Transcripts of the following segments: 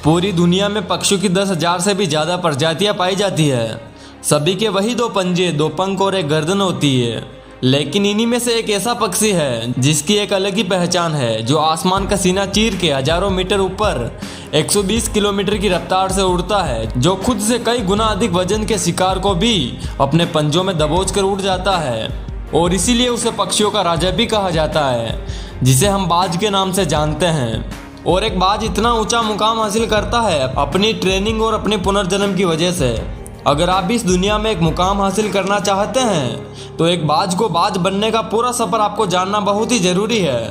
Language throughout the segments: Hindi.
पूरी दुनिया में पक्षियों की 10,000 से भी ज़्यादा प्रजातियां पाई जाती है। सभी के वही 2 पंजे, 2 पंख और एक गर्दन होती है। लेकिन इन्हीं में से एक ऐसा पक्षी है जिसकी एक अलग ही पहचान है, जो आसमान का सीना चीर के हजारों मीटर ऊपर 120 किलोमीटर की रफ्तार से उड़ता है, जो खुद से कई गुना अधिक वजन के शिकार को भी अपने पंजों में दबोच कर उड़ जाता है। और इसीलिए उसे पक्षियों का राजा भी कहा जाता है, जिसे हम बाज के नाम से जानते हैं। और एक बाज इतना ऊंचा मुकाम हासिल करता है अपनी ट्रेनिंग और अपने पुनर्जन्म की वजह से। अगर आप भी इस दुनिया में एक मुकाम हासिल करना चाहते हैं तो एक बाज को बाज बनने का पूरा सफ़र आपको जानना बहुत ही ज़रूरी है,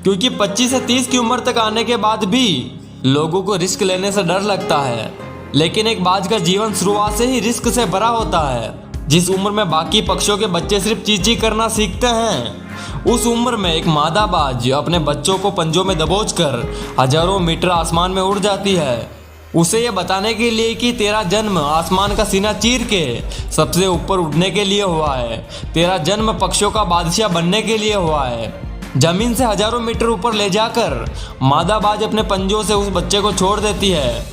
क्योंकि 25 से 30 की उम्र तक आने के बाद भी लोगों को रिस्क लेने से डर लगता है। लेकिन एक बाज का जीवन शुरुआत से ही रिस्क से भरा होता है। जिस उम्र में बाकी पक्षियों के बच्चे सिर्फ चींची करना सीखते हैं, उस उम्र में एक मादा बाज अपने बच्चों को पंजों में दबोचकर हजारों मीटर आसमान में उड़ जाती है, उसे ये बताने के लिए कि तेरा जन्म आसमान का सीना चीर के सबसे ऊपर उड़ने के लिए हुआ है। तेरा जन्म पक्षियों का बादशाह बनने के लिए हुआ है। जमीन से हजारों मीटर ऊपर ले जाकर मादा बाज अपने पंजों से उस बच्चे को छोड़ देती है,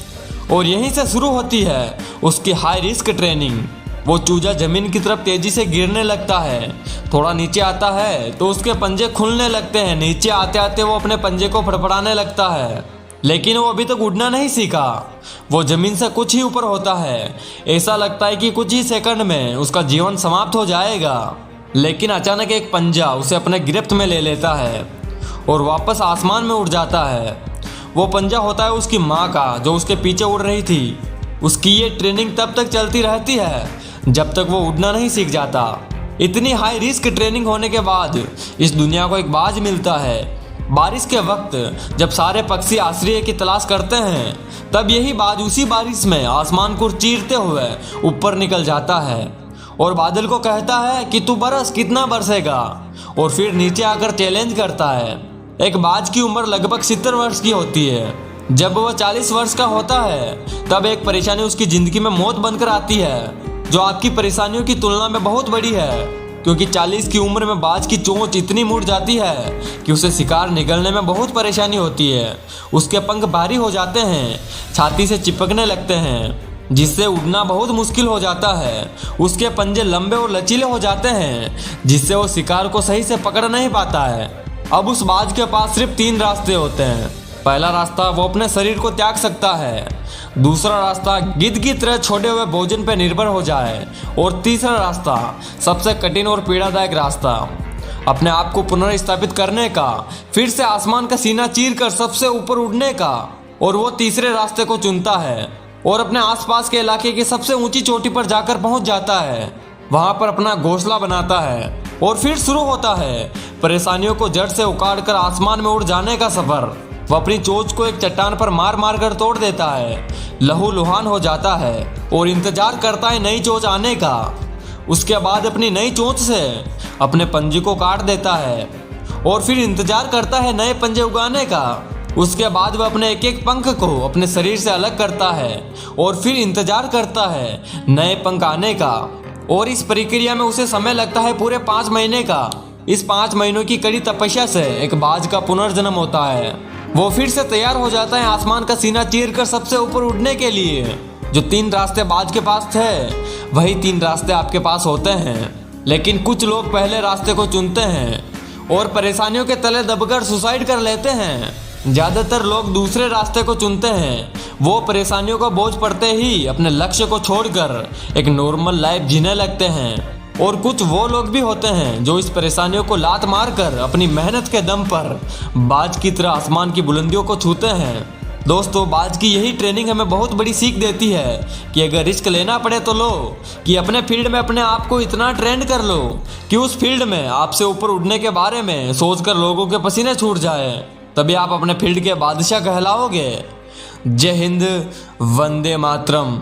और यहीं से शुरू होती है उसकी हाई रिस्क ट्रेनिंग। वो चूजा जमीन की तरफ तेजी से गिरने लगता है। थोड़ा नीचे आता है तो उसके पंजे खुलने लगते हैं। नीचे आते आते वो अपने पंजे को फड़फड़ाने लगता है, लेकिन वो अभी तक उड़ना नहीं सीखा। वो जमीन से कुछ ही ऊपर होता है। ऐसा लगता है कि कुछ ही सेकंड में उसका जीवन समाप्त हो जाएगा। लेकिन अचानक एक पंजा उसे अपने गिरफ्त में ले लेता है और वापस आसमान में उड़ जाता है। वो पंजा होता है उसकी माँ का, जो उसके पीछे उड़ रही थी। उसकी ये ट्रेनिंग तब तक चलती रहती है जब तक वो उड़ना नहीं सीख जाता। इतनी हाई रिस्क ट्रेनिंग होने के बाद इस दुनिया को एक बाज मिलता है। बारिश के वक्त जब सारे पक्षी आश्रय की तलाश करते हैं, तब यही बाज उसी बारिश में आसमान को चीरते हुए ऊपर निकल जाता है और बादल को कहता है कि तू बरस, कितना बरसेगा, और फिर नीचे आकर चैलेंज करता है। एक बाज की उम्र लगभग 70 वर्ष की होती है। जब वह 40 वर्ष का होता है तब एक परेशानी उसकी जिंदगी में मौत बनकर आती है, जो आपकी परेशानियों की तुलना में बहुत बड़ी है, क्योंकि 40 की उम्र में बाज की चोंच इतनी मुड़ जाती है कि उसे शिकार निगलने में बहुत परेशानी होती है। उसके पंख भारी हो जाते हैं, छाती से चिपकने लगते हैं, जिससे उड़ना बहुत मुश्किल हो जाता है। उसके पंजे लंबे और लचीले हो जाते हैं, जिससे वो शिकार को सही से पकड़ नहीं पाता है। अब उस बाज के पास सिर्फ 3 रास्ते होते हैं। पहला रास्ता, वो अपने शरीर को त्याग सकता है। दूसरा रास्ता, गिद्ध की तरह छोड़े हुए भोजन पर निर्भर हो जाए। और तीसरा रास्ता, सबसे कठिन और पीड़ादायक रास्ता, अपने आप को पुनर्स्थापित करने का, फिर से आसमान का सीना चीरकर सबसे ऊपर उड़ने का। और वो तीसरे रास्ते को चुनता है और अपने आसपास के इलाके की सबसे ऊंची चोटी पर जाकर पहुंच जाता है। वहां पर अपना घोंसला बनाता है और फिर शुरू होता है परेशानियों को जड़ से उखाड़कर आसमान में उड़ जाने का सफर। वह अपनी चोंच को एक चट्टान पर मार मार कर तोड़ देता है, लहूलुहान हो जाता है और इंतजार करता है नई चोंच आने का। उसके बाद अपनी नई चोंच से अपने पंजे को काट देता है और फिर इंतजार करता है नए पंजे उगाने का। उसके बाद वह अपने एक एक पंख को अपने शरीर से अलग करता है और फिर इंतजार करता है नए पंख आने का। और इस प्रक्रिया में उसे समय लगता है पूरे 5 महीने का। इस 5 महीनों की कड़ी तपस्या से एक बाज का पुनर्जन्म होता है। वो फिर से तैयार हो जाता है आसमान का सीना चीरकर सबसे ऊपर उड़ने के लिए। जो 3 रास्ते बाज के पास थे, वही 3 रास्ते आपके पास होते हैं। लेकिन कुछ लोग पहले रास्ते को चुनते हैं और परेशानियों के तले दबकर सुसाइड कर लेते हैं। ज़्यादातर लोग दूसरे रास्ते को चुनते हैं। वो परेशानियों का बोझ पड़ते ही अपने लक्ष्य को छोड़कर एक नॉर्मल लाइफ जीने लगते हैं। और कुछ वो लोग भी होते हैं जो इस परेशानियों को लात मारकर अपनी मेहनत के दम पर बाज की तरह आसमान की बुलंदियों को छूते हैं। दोस्तों, बाज की यही ट्रेनिंग हमें बहुत बड़ी सीख देती है कि अगर रिस्क लेना पड़े तो लो, कि अपने फील्ड में अपने आप को इतना ट्रेंड कर लो कि उस फील्ड में आपसे ऊपर उड़ने के बारे में सोचकर लोगों के पसीने छूट जाए। तभी आप अपने फील्ड के बादशाह कहलाओगे। जय हिंद, वंदे मातरम।